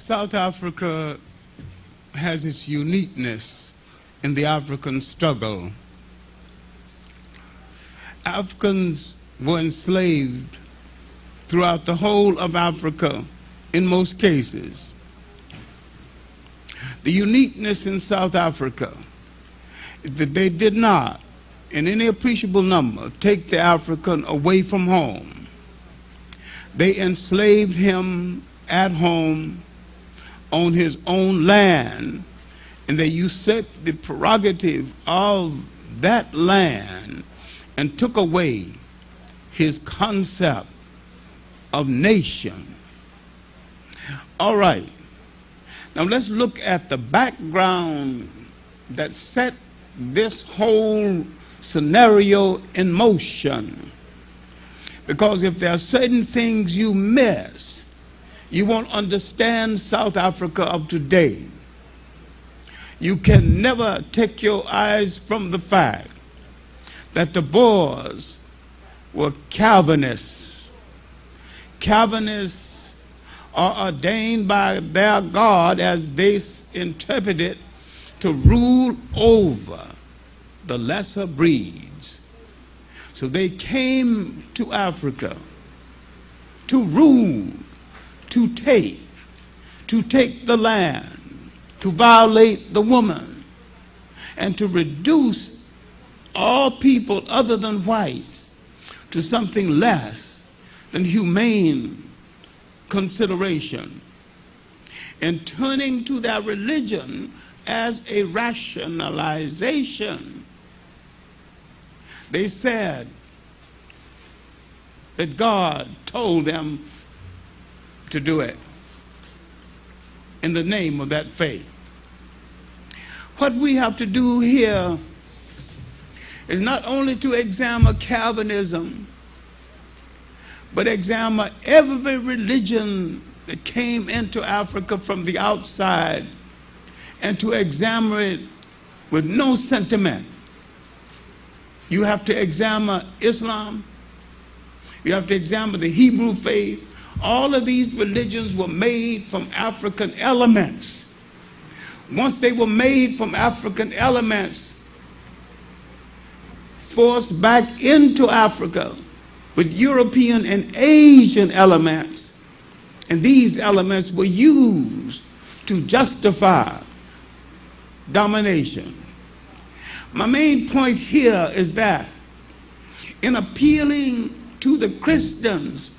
South Africa has its uniqueness in the African struggle. Africans were enslaved throughout the whole of Africa in most cases. The uniqueness in South Africa is that they did not, in any appreciable number, take the African away from home. They enslaved him at home on his own land, and they usurped the prerogative of that land and took away his concept of nation. All right. Now let's look at the background that set this whole scenario in motion. Because if there are certain things you miss, you won't understand South Africa of today. You can never take your eyes from the fact that the Boers were Calvinists. Calvinists are ordained by their God, as they interpret it, to rule over the lesser breeds. So they came to Africa to rule, to take the land, to violate the woman, and to reduce all people other than whites to something less than humane consideration, and turning to their religion as a rationalization. They said that God told them to do it in the name of that faith. What we have to do here is not only to examine Calvinism, but examine every religion that came into Africa from the outside, and to examine it with no sentiment. You have to examine Islam. You have to examine the Hebrew faith. All of these religions were made from African elements. Once they were made from African elements, forced back into Africa with European and Asian elements, and these elements were used to justify domination. My main point here is that in appealing to the Christians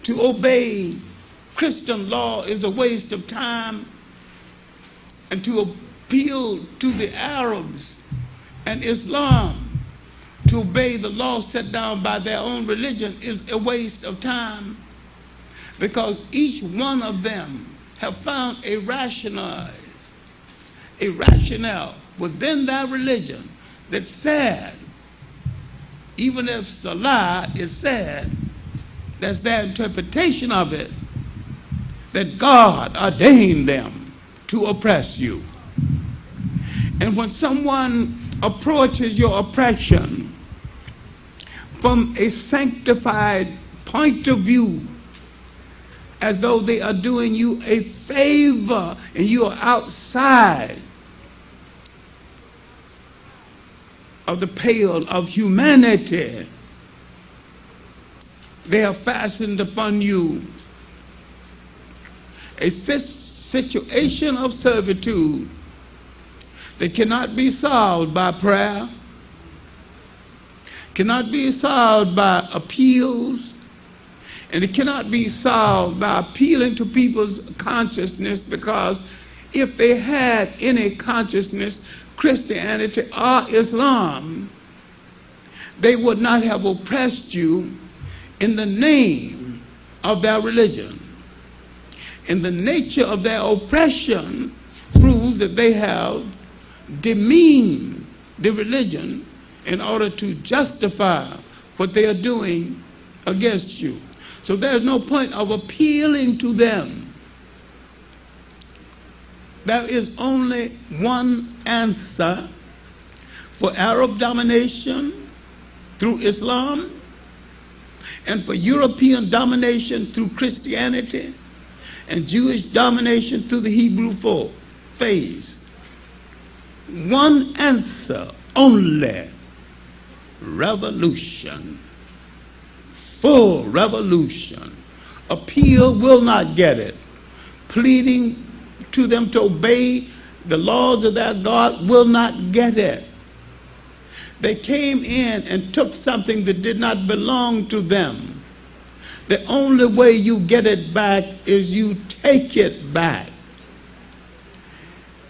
to obey Christian law is a waste of time, and to appeal to the Arabs and Islam to obey the law set down by their own religion is a waste of time, because each one of them have found a rationale within their religion that said, even if Salah is said, that's their interpretation of it, that God ordained them to oppress you. And when someone approaches your oppression from a sanctified point of view, as though they are doing you a favor and you are outside of the pale of humanity, they have fastened upon you a situation of servitude that cannot be solved by prayer, cannot be solved by appeals, and it cannot be solved by appealing to people's consciousness, because if they had any consciousness, Christianity or Islam, they would not have oppressed you in the name of their religion. And the nature of their oppression proves that they have demeaned the religion in order to justify what they are doing against you. So there's no point of appealing to them. There is only one answer for Arab domination through Islam, and for European domination through Christianity, and Jewish domination through the Hebrew phase. One answer only: revolution. Full revolution. Appeal will not get it. Pleading to them to obey the laws of their God will not get it. They came in and took something that did not belong to them. The only way you get it back is you take it back.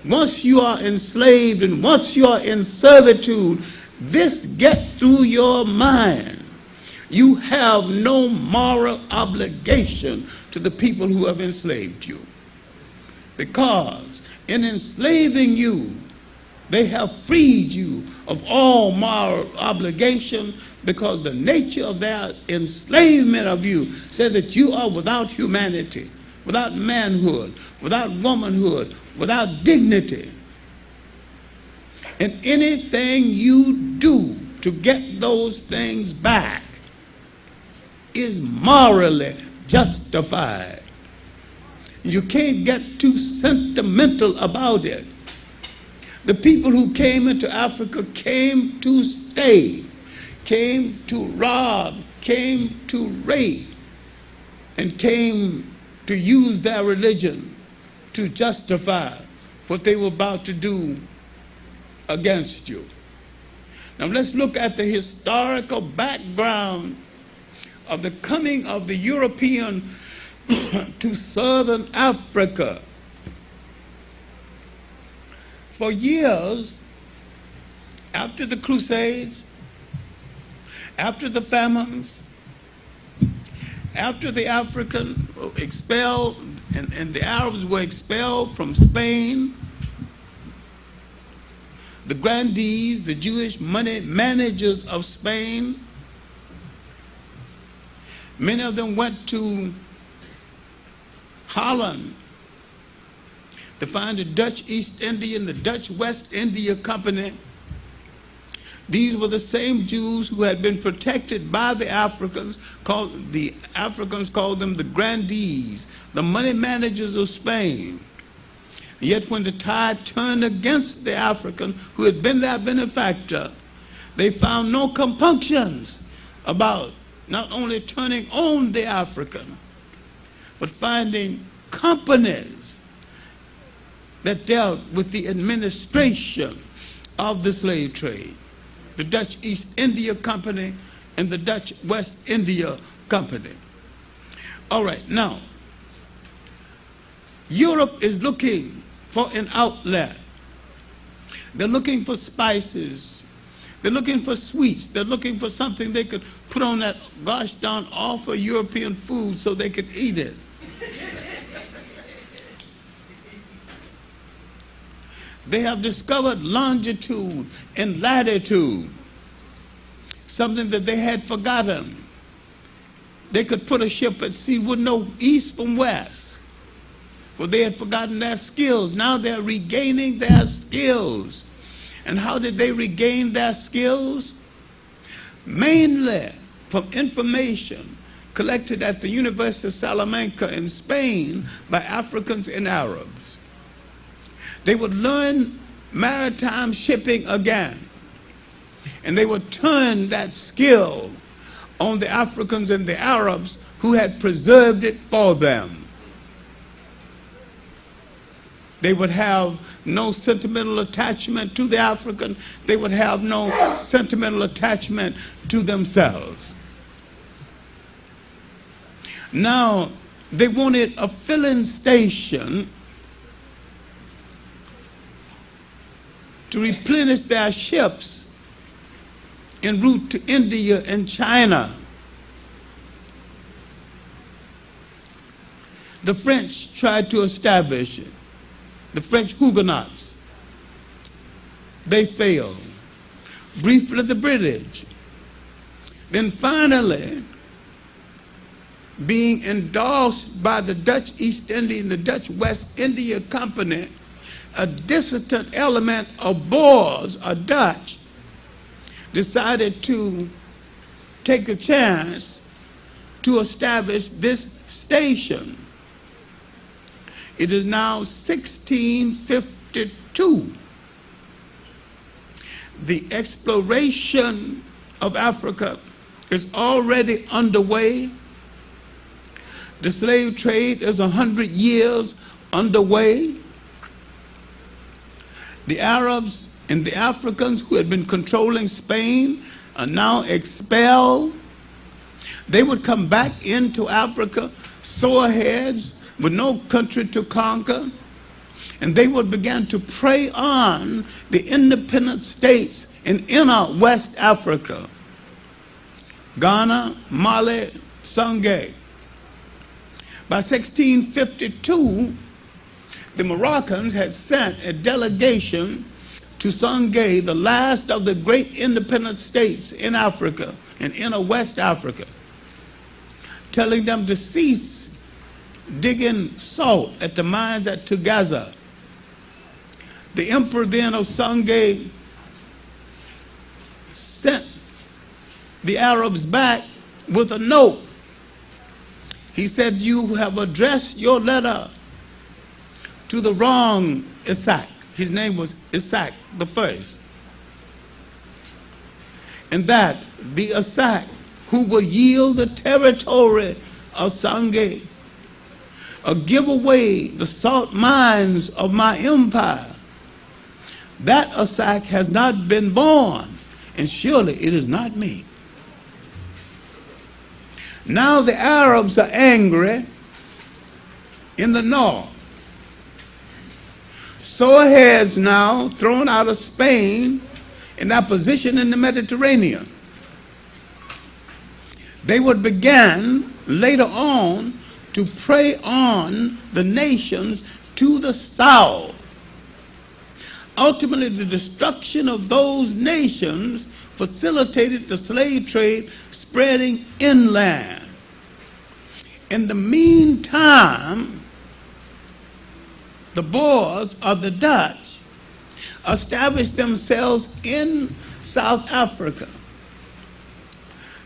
Once you are enslaved and once you are in servitude, this gets through your mind. You have no moral obligation to the people who have enslaved you. Because in enslaving you, they have freed you of all moral obligation, because the nature of their enslavement of you said that you are without humanity, without manhood, without womanhood, without dignity. And anything you do to get those things back is morally justified. You can't get too sentimental about it. The people who came into Africa came to stay, came to rob, came to rape, and came to use their religion to justify what they were about to do against you. Now let's look at the historical background of the coming of the European to southern Africa. For years, after the Crusades, after the famines, after the African expelled and the Arabs were expelled from Spain, the grandees, the Jewish money managers of Spain, many of them went to Holland to find the Dutch East India and the Dutch West India Company. These were the same Jews who had been protected by the Africans. The Africans called them the grandees, the money managers of Spain. Yet when the tide turned against the African who had been their benefactor, they found no compunctions about not only turning on the African, but finding companies that dealt with the administration of the slave trade. The Dutch East India Company and the Dutch West India Company. All right, now, Europe is looking for an outlet. They're looking for spices. They're looking for sweets. They're looking for something they could put on that gosh darn awful European food so they could eat it. They have discovered longitude and latitude, something that they had forgotten. They could put a ship at sea, wouldn't know east from west, for they had forgotten their skills. Now they're regaining their skills. And how did they regain their skills? Mainly from information collected at the University of Salamanca in Spain by Africans and Arabs. They would learn maritime shipping again, and they would turn that skill on the Africans and the Arabs who had preserved it for them. They would have no sentimental attachment to the African. They would have no sentimental attachment to themselves. Now, they wanted a filling station to replenish their ships en route to India and China. The French tried to establish it. The French Huguenots. They failed. Briefly, the British. Then finally, being endorsed by the Dutch East India and the Dutch West India Company, a dissident element of Boers, or Dutch, decided to take a chance to establish this station. It is now 1652. The exploration of Africa is already underway. The slave trade is 100 years underway. The Arabs and the Africans who had been controlling Spain are now expelled. They would come back into Africa, soreheads, with no country to conquer, and they would begin to prey on the independent states in inner West Africa, Ghana, Mali, Sangay. By 1652, the Moroccans had sent a delegation to Sangay, the last of the great independent states in Africa, in inner West Africa, telling them to cease digging salt at the mines at Tugaza. The emperor then of Sangay sent the Arabs back with a note. He said, "You have addressed your letter to the wrong Isaac." His name was Isaac the First. And that the Isaac who will yield the territory of Sangay, or give away the salt mines of my empire, that Isaac has not been born, and surely it is not me. Now the Arabs are angry in the north. Soreheads now thrown out of Spain in their position in the Mediterranean. They would begin later on to prey on the nations to the south. Ultimately, the destruction of those nations facilitated the slave trade spreading inland. In the meantime, the Boers of the Dutch established themselves in South Africa.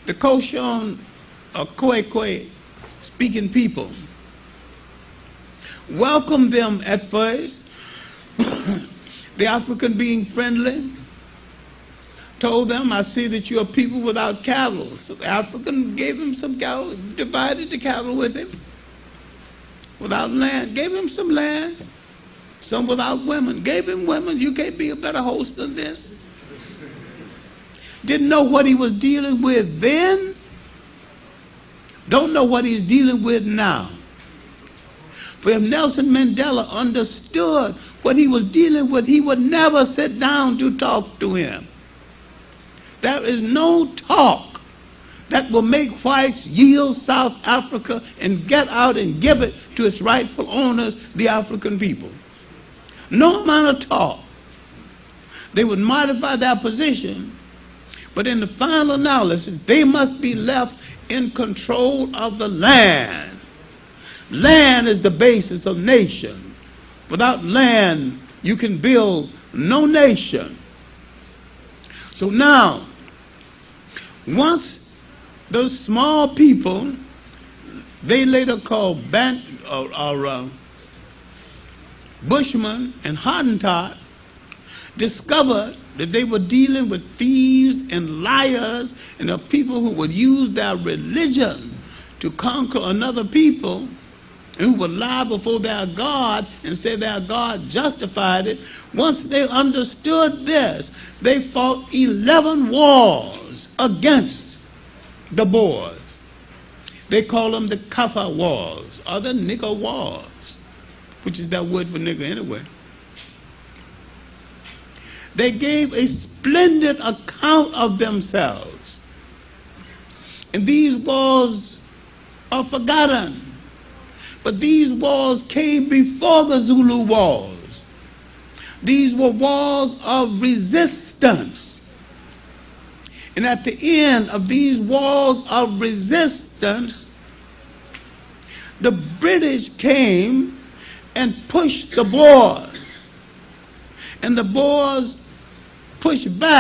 The Khoisan or Khoikhoi speaking people welcomed them at first. The African, being friendly, told them, "I see that you are people without cattle." So the African gave him some cattle, divided the cattle with him, without land, gave him some land. Some without women, gave him women. You can't be a better host than this. Didn't know what he was dealing with then, don't know what he's dealing with now. For if Nelson Mandela understood what he was dealing with, he would never sit down to talk to him. There is no talk that will make whites yield South Africa and get out and give it to its rightful owners, the African people. No amount of talk. They would modify their position, but in the final analysis, they must be left in control of the land. Land is the basis of nation. Without land, you can build no nation. So now, once those small people, they later called Bushmen and Hottentot, discovered that they were dealing with thieves and liars and the people who would use their religion to conquer another people, and who would lie before their God and say their God justified it. Once they understood this, they fought 11 wars against the Boers. They call them the Kaffa Wars, or the Nigger Wars, which is that word for nigger anyway. They gave a splendid account of themselves. And these wars are forgotten. But these wars came before the Zulu wars. These were wars of resistance. And at the end of these wars of resistance, the British came and pushed the Boers. And the Boers pushed back.